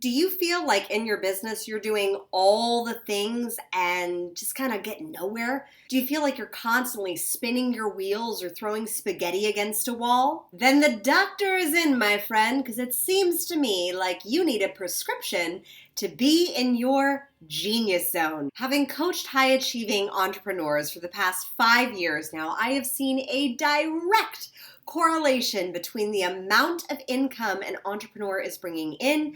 Do you feel like in your business you're doing all the things and just kind of get nowhere? Do you feel like you're constantly spinning your wheels or throwing spaghetti against a wall? Then the doctor is in, my friend, because it seems to me like you need a prescription to be in your genius zone. Having coached high achieving entrepreneurs for the past 5 years now, I have seen a direct correlation between the amount of income an entrepreneur is bringing in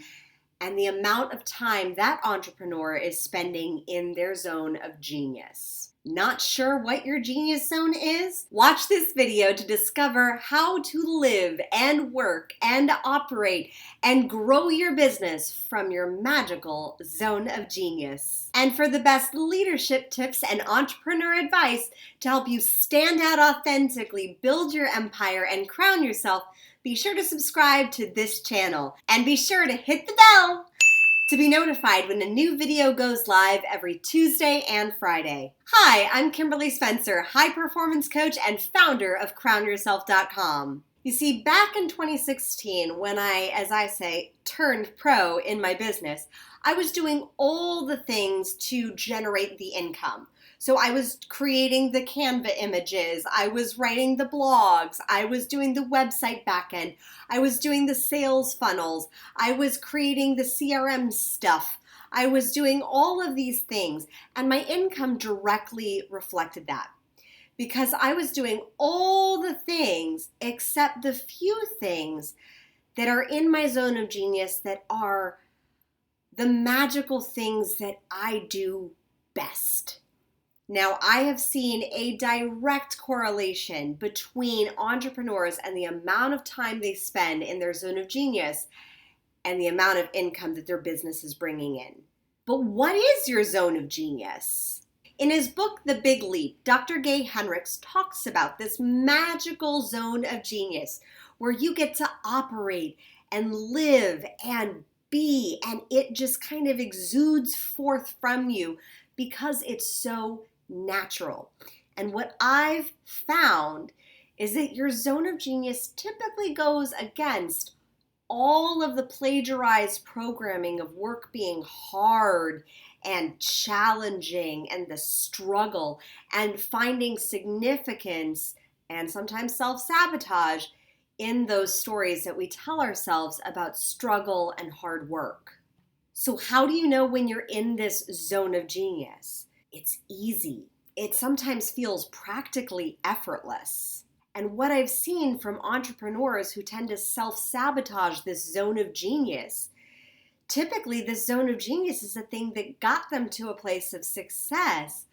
and the amount of time that entrepreneur is spending in their zone of genius. Not sure what your genius zone is? Watch this video to discover how to live and work and operate and grow your business from your magical zone of genius. And for the best leadership tips and entrepreneur advice to help you stand out authentically, build your empire, and crown yourself, be sure to subscribe to this channel and be sure to hit the bell to be notified when a new video goes live every Tuesday and Friday. Hi, I'm Kimberly Spencer, high performance coach and founder of crownyourself.com. You see, back in 2016, when I, as I say, turned pro in my business, I was doing all the things to generate the income. So I was creating the Canva images, I was writing the blogs, I was doing the website backend, I was doing the sales funnels, I was creating the CRM stuff, I was doing all of these things, and my income directly reflected that. Because I was doing all the things except the few things that are in my zone of genius that are the magical things that I do best. Now, I have seen a direct correlation between entrepreneurs and the amount of time they spend in their zone of genius and the amount of income that their business is bringing in. But what is your zone of genius? In his book, The Big Leap, Dr. Gay Hendricks talks about this magical zone of genius where you get to operate and live and be, and it just kind of exudes forth from you because it's so natural. And what I've found is that your zone of genius typically goes against all of the plagiarized programming of work being hard and challenging and the struggle and finding significance and sometimes self-sabotage in those stories that we tell ourselves about struggle and hard work. So how do you know when you're in this zone of genius? It's easy. It sometimes feels practically effortless. And what I've seen from entrepreneurs who tend to self-sabotage this zone of genius, typically this zone of genius is the thing that got them to a place of success,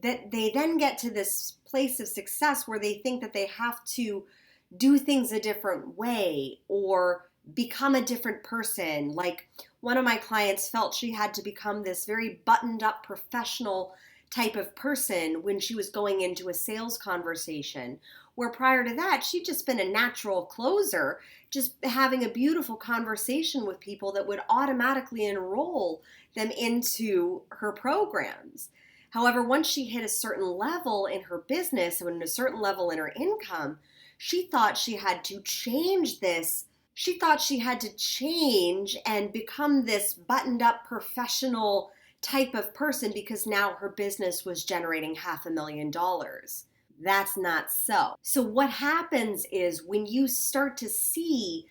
that they then get to this place of success where they think that they have to do things a different way or become a different person. Like one of my clients felt she had to become this very buttoned up professional type of person when she was going into a sales conversation, where prior to that, she'd just been a natural closer, just having a beautiful conversation with people that would automatically enroll them into her programs. However, once she hit a certain level in her business and a certain level in her income, she thought she had to change this. She thought she had to change and become this buttoned up professional type of person because now her business was generating $500,000. That's not so. So what happens is when you start to see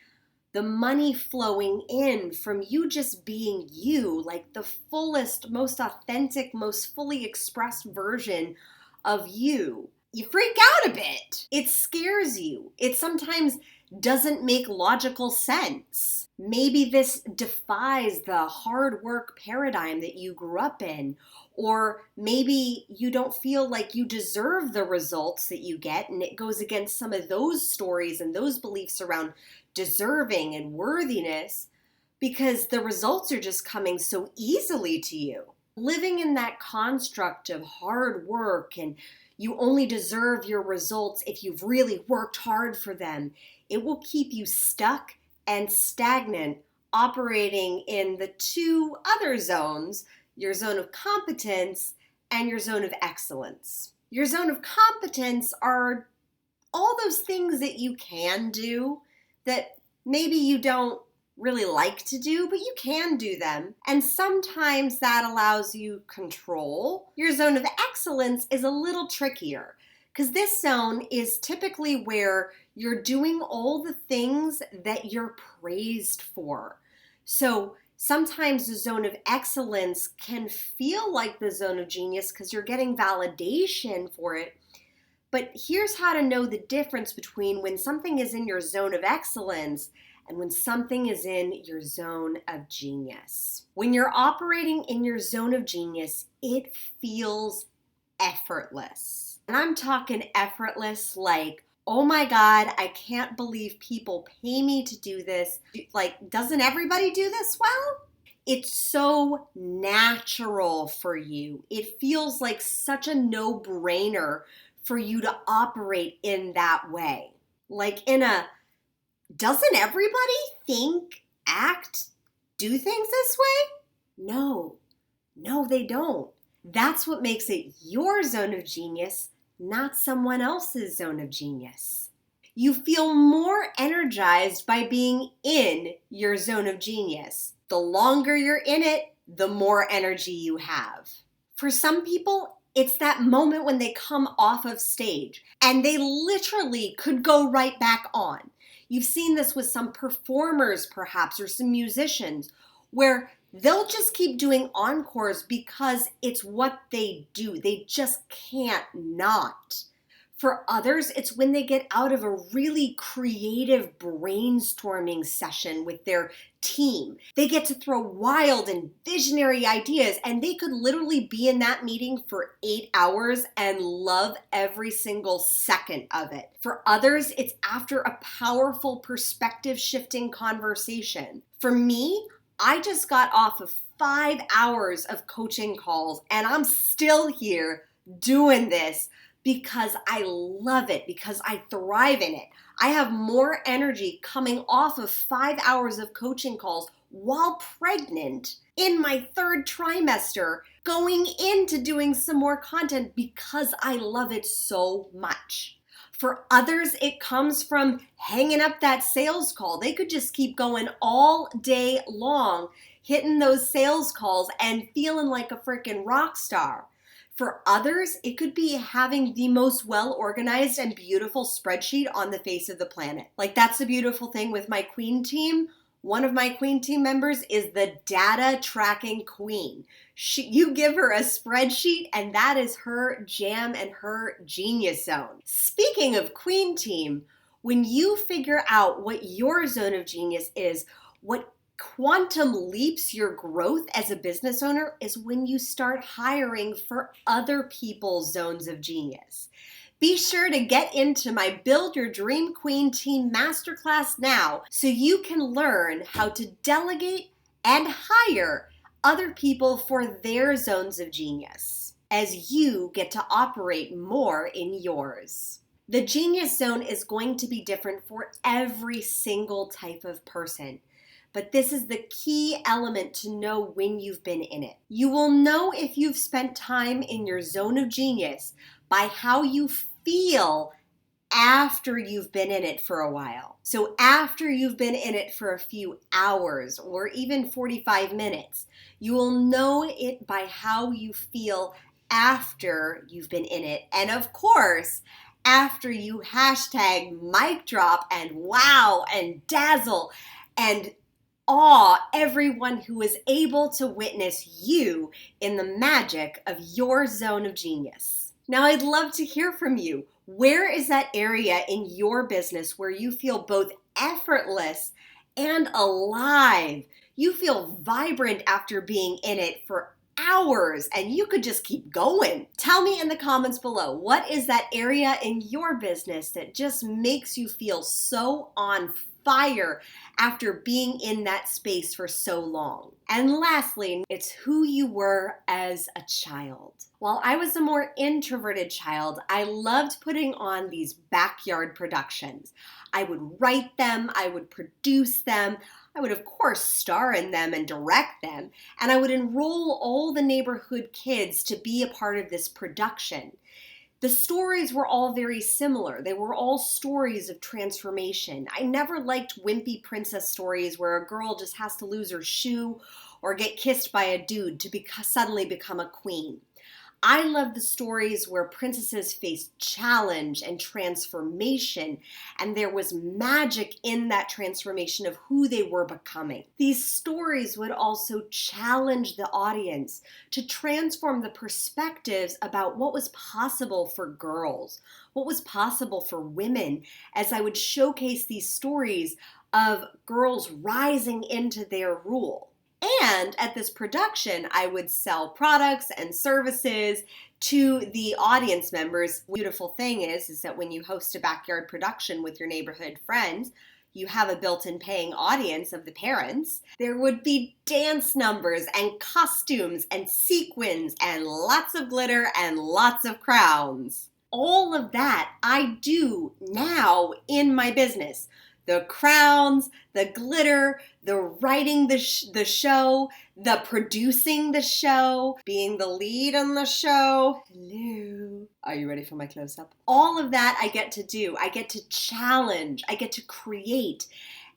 the money flowing in from you just being you, like the fullest, most authentic, most fully expressed version of you, you freak out a bit. It scares you. It sometimes doesn't make logical sense. Maybe this defies the hard work paradigm that you grew up in, or maybe you don't feel like you deserve the results that you get, and it goes against some of those stories and those beliefs around deserving and worthiness because the results are just coming so easily to you. Living in that construct of hard work and you only deserve your results if you've really worked hard for them, it will keep you stuck and stagnant, operating in the two other zones, your zone of competence and your zone of excellence. Your zone of competence are all those things that you can do that maybe you don't really like to do, but you can do them. And sometimes that allows you control. Your zone of excellence is a little trickier because this zone is typically where you're doing all the things that you're praised for. So sometimes the zone of excellence can feel like the zone of genius because you're getting validation for it. But here's how to know the difference between when something is in your zone of excellence and when something is in your zone of genius. When you're operating in your zone of genius, it feels effortless. And I'm talking effortless like, oh my God, I can't believe people pay me to do this. Like, doesn't everybody do this well? It's so natural for you. It feels like such a no-brainer for you to operate in that way. Like doesn't everybody think, act, do things this way? No, they don't. That's what makes it your zone of genius, not someone else's zone of genius. You feel more energized by being in your zone of genius. The longer you're in it, the more energy you have. For some people, it's that moment when they come off of stage and they literally could go right back on. You've seen this with some performers perhaps, or some musicians, where they'll just keep doing encores because it's what they do. They just can't not. For others, it's when they get out of a really creative brainstorming session with their team. They get to throw wild and visionary ideas, and they could literally be in that meeting for 8 hours and love every single second of it. For others, it's after a powerful perspective shifting conversation. For me, I just got off of 5 hours of coaching calls, and I'm still here doing this because I love it, because I thrive in it. I have more energy coming off of 5 hours of coaching calls while pregnant in my 3rd trimester, going into doing some more content because I love it so much. For others, it comes from hanging up that sales call. They could just keep going all day long, hitting those sales calls and feeling like a freaking rock star. For others, it could be having the most well-organized and beautiful spreadsheet on the face of the planet. Like, that's the beautiful thing with my Queen team. One of my Queen team members is the data tracking queen. You give her a spreadsheet and that is her jam and her genius zone. Speaking of Queen team, when you figure out what your zone of genius is, what quantum leaps your growth as a business owner is when you start hiring for other people's zones of genius. Be sure to get into my Build Your Dream Queen Team Masterclass now so you can learn how to delegate and hire other people for their zones of genius as you get to operate more in yours. The genius zone is going to be different for every single type of person. But this is the key element to know when you've been in it. You will know if you've spent time in your zone of genius by how you feel after you've been in it for a while. So after you've been in it for a few hours or even 45 minutes, you will know it by how you feel after you've been in it. And of course, after you hashtag mic drop and wow and dazzle and awe everyone who is able to witness you in the magic of your zone of genius. Now, I'd love to hear from you. Where is that area in your business where you feel both effortless and alive? You feel vibrant after being in it for hours and you could just keep going. Tell me in the comments below, what is that area in your business that just makes you feel so on fire after being in that space for so long? And lastly, it's who you were as a child. While I was a more introverted child, I loved putting on these backyard productions. I would write them, I would produce them, I would of course star in them and direct them, and I would enroll all the neighborhood kids to be a part of this production. The stories were all very similar. They were all stories of transformation. I never liked wimpy princess stories where a girl just has to lose her shoe or get kissed by a dude to suddenly become a queen. I love the stories where princesses faced challenge and transformation, and there was magic in that transformation of who they were becoming. These stories would also challenge the audience to transform the perspectives about what was possible for girls, what was possible for women, as I would showcase these stories of girls rising into their rule. And at this production, I would sell products and services to the audience members. The beautiful thing is that when you host a backyard production with your neighborhood friends, you have a built-in paying audience of the parents. There would be dance numbers and costumes and sequins and lots of glitter and lots of crowns. All of that I do now in my business. The crowns, the glitter, the writing the show, the producing the show, being the lead on the show. Hello. Are you ready for my close-up? All of that I get to do. I get to challenge. I get to create.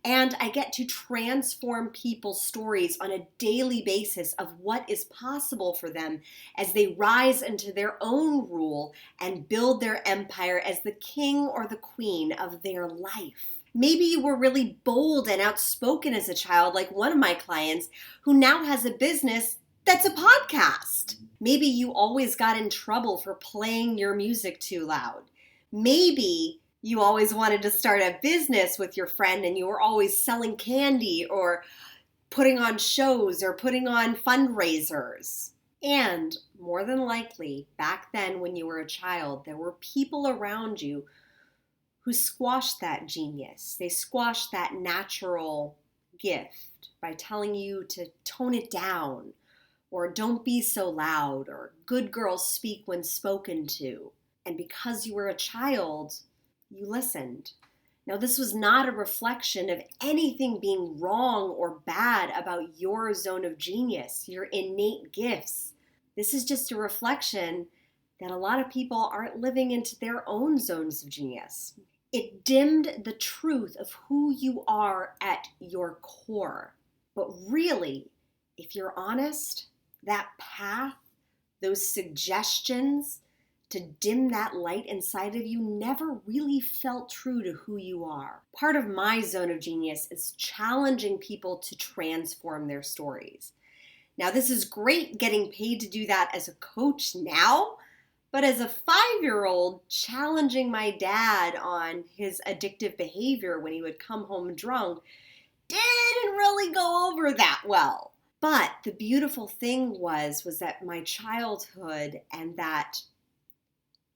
And I get to transform people's stories on a daily basis of what is possible for them as they rise into their own rule and build their empire as the king or the queen of their life. Maybe you were really bold and outspoken as a child, like one of my clients who now has a business that's a podcast. Maybe you always got in trouble for playing your music too loud. Maybe you always wanted to start a business with your friend and you were always selling candy or putting on shows or putting on fundraisers. And more than likely, back then when you were a child, there were people around you who squashed that genius. They squashed that natural gift by telling you to tone it down, or don't be so loud, or good girls speak when spoken to. And because you were a child, you listened. Now, this was not a reflection of anything being wrong or bad about your zone of genius, your innate gifts. This is just a reflection that a lot of people aren't living into their own zones of genius. It dimmed the truth of who you are at your core. But really, if you're honest, that path, those suggestions to dim that light inside of you never really felt true to who you are. Part of my zone of genius is challenging people to transform their stories. Now, this is great getting paid to do that as a coach now, but as a 5-year-old, challenging my dad on his addictive behavior when he would come home drunk didn't really go over that well. But the beautiful thing was that my childhood and that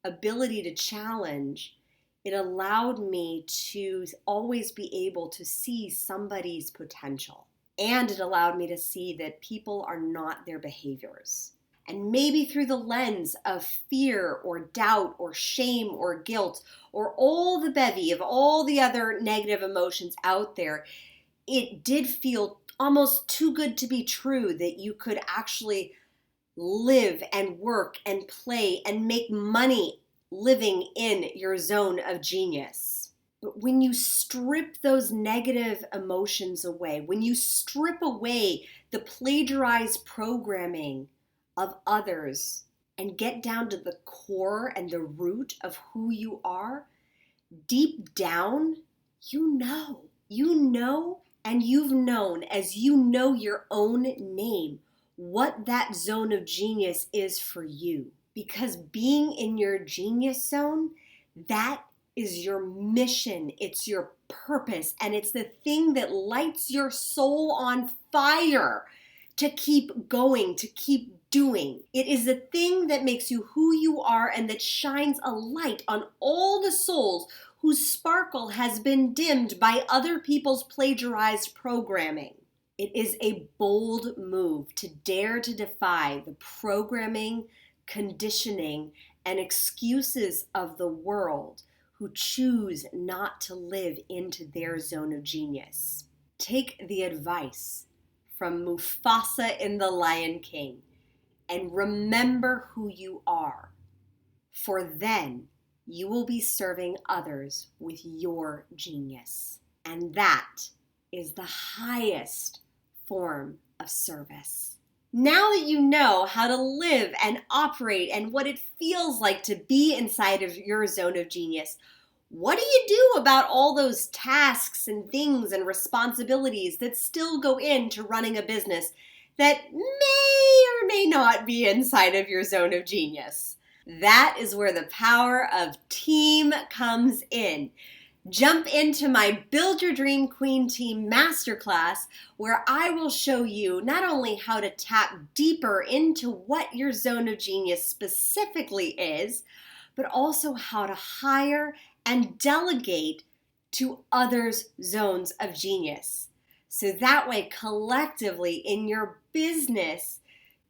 ability to challenge, it allowed me to always be able to see somebody's potential. And it allowed me to see that people are not their behaviors. And maybe through the lens of fear or doubt or shame or guilt or all the bevy of all the other negative emotions out there, it did feel almost too good to be true that you could actually live and work and play and make money living in your zone of genius. But when you strip those negative emotions away, when you strip away the plagiarized programming of others and get down to the core and the root of who you are, deep down, you know, and you've known as you know your own name, what that zone of genius is for you. Because being in your genius zone, that is your mission, it's your purpose, and it's the thing that lights your soul on fire to keep going, to keep doing. It is the thing that makes you who you are and that shines a light on all the souls whose sparkle has been dimmed by other people's plagiarized programming. It is a bold move to dare to defy the programming, conditioning, and excuses of the world who choose not to live into their zone of genius. Take the advice from Mufasa in The Lion King and remember who you are. for then you will be serving others with your genius. And that is the highest form of service. Now that you know how to live and operate and what it feels like to be inside of your zone of genius, what do you do about all those tasks and things and responsibilities that still go into running a business that may or may not be inside of your zone of genius? That is where the power of team comes in. Jump into my Build Your Dream Queen Team Masterclass, where I will show you not only how to tap deeper into what your zone of genius specifically is, but also how to hire and delegate to others' zones of genius. So that way, collectively in your business,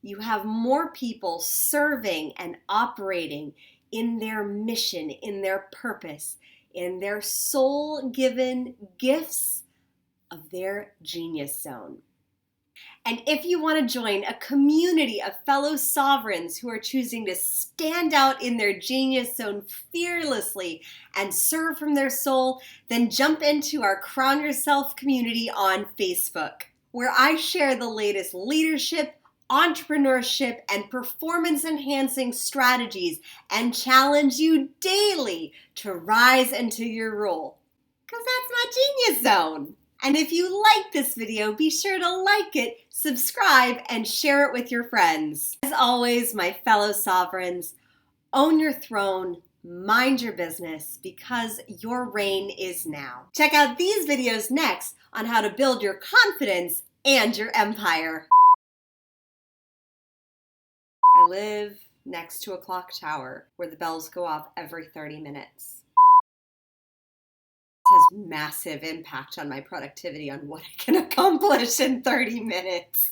you have more people serving and operating in their mission, in their purpose, in their soul-given gifts of their genius zone. And if you want to join a community of fellow sovereigns who are choosing to stand out in their genius zone fearlessly and serve from their soul, then jump into our Crown Yourself community on Facebook, where I share the latest leadership, entrepreneurship, and performance-enhancing strategies and challenge you daily to rise into your role. Because that's my genius zone. And if you like this video, be sure to like it, subscribe, and share it with your friends. As always, my fellow sovereigns, own your throne, mind your business, because your reign is now. Check out these videos next on how to build your confidence and your empire. I live next to a clock tower where the bells go off every 30 minutes. This has massive impact on my productivity, on what I can accomplish in 30 minutes.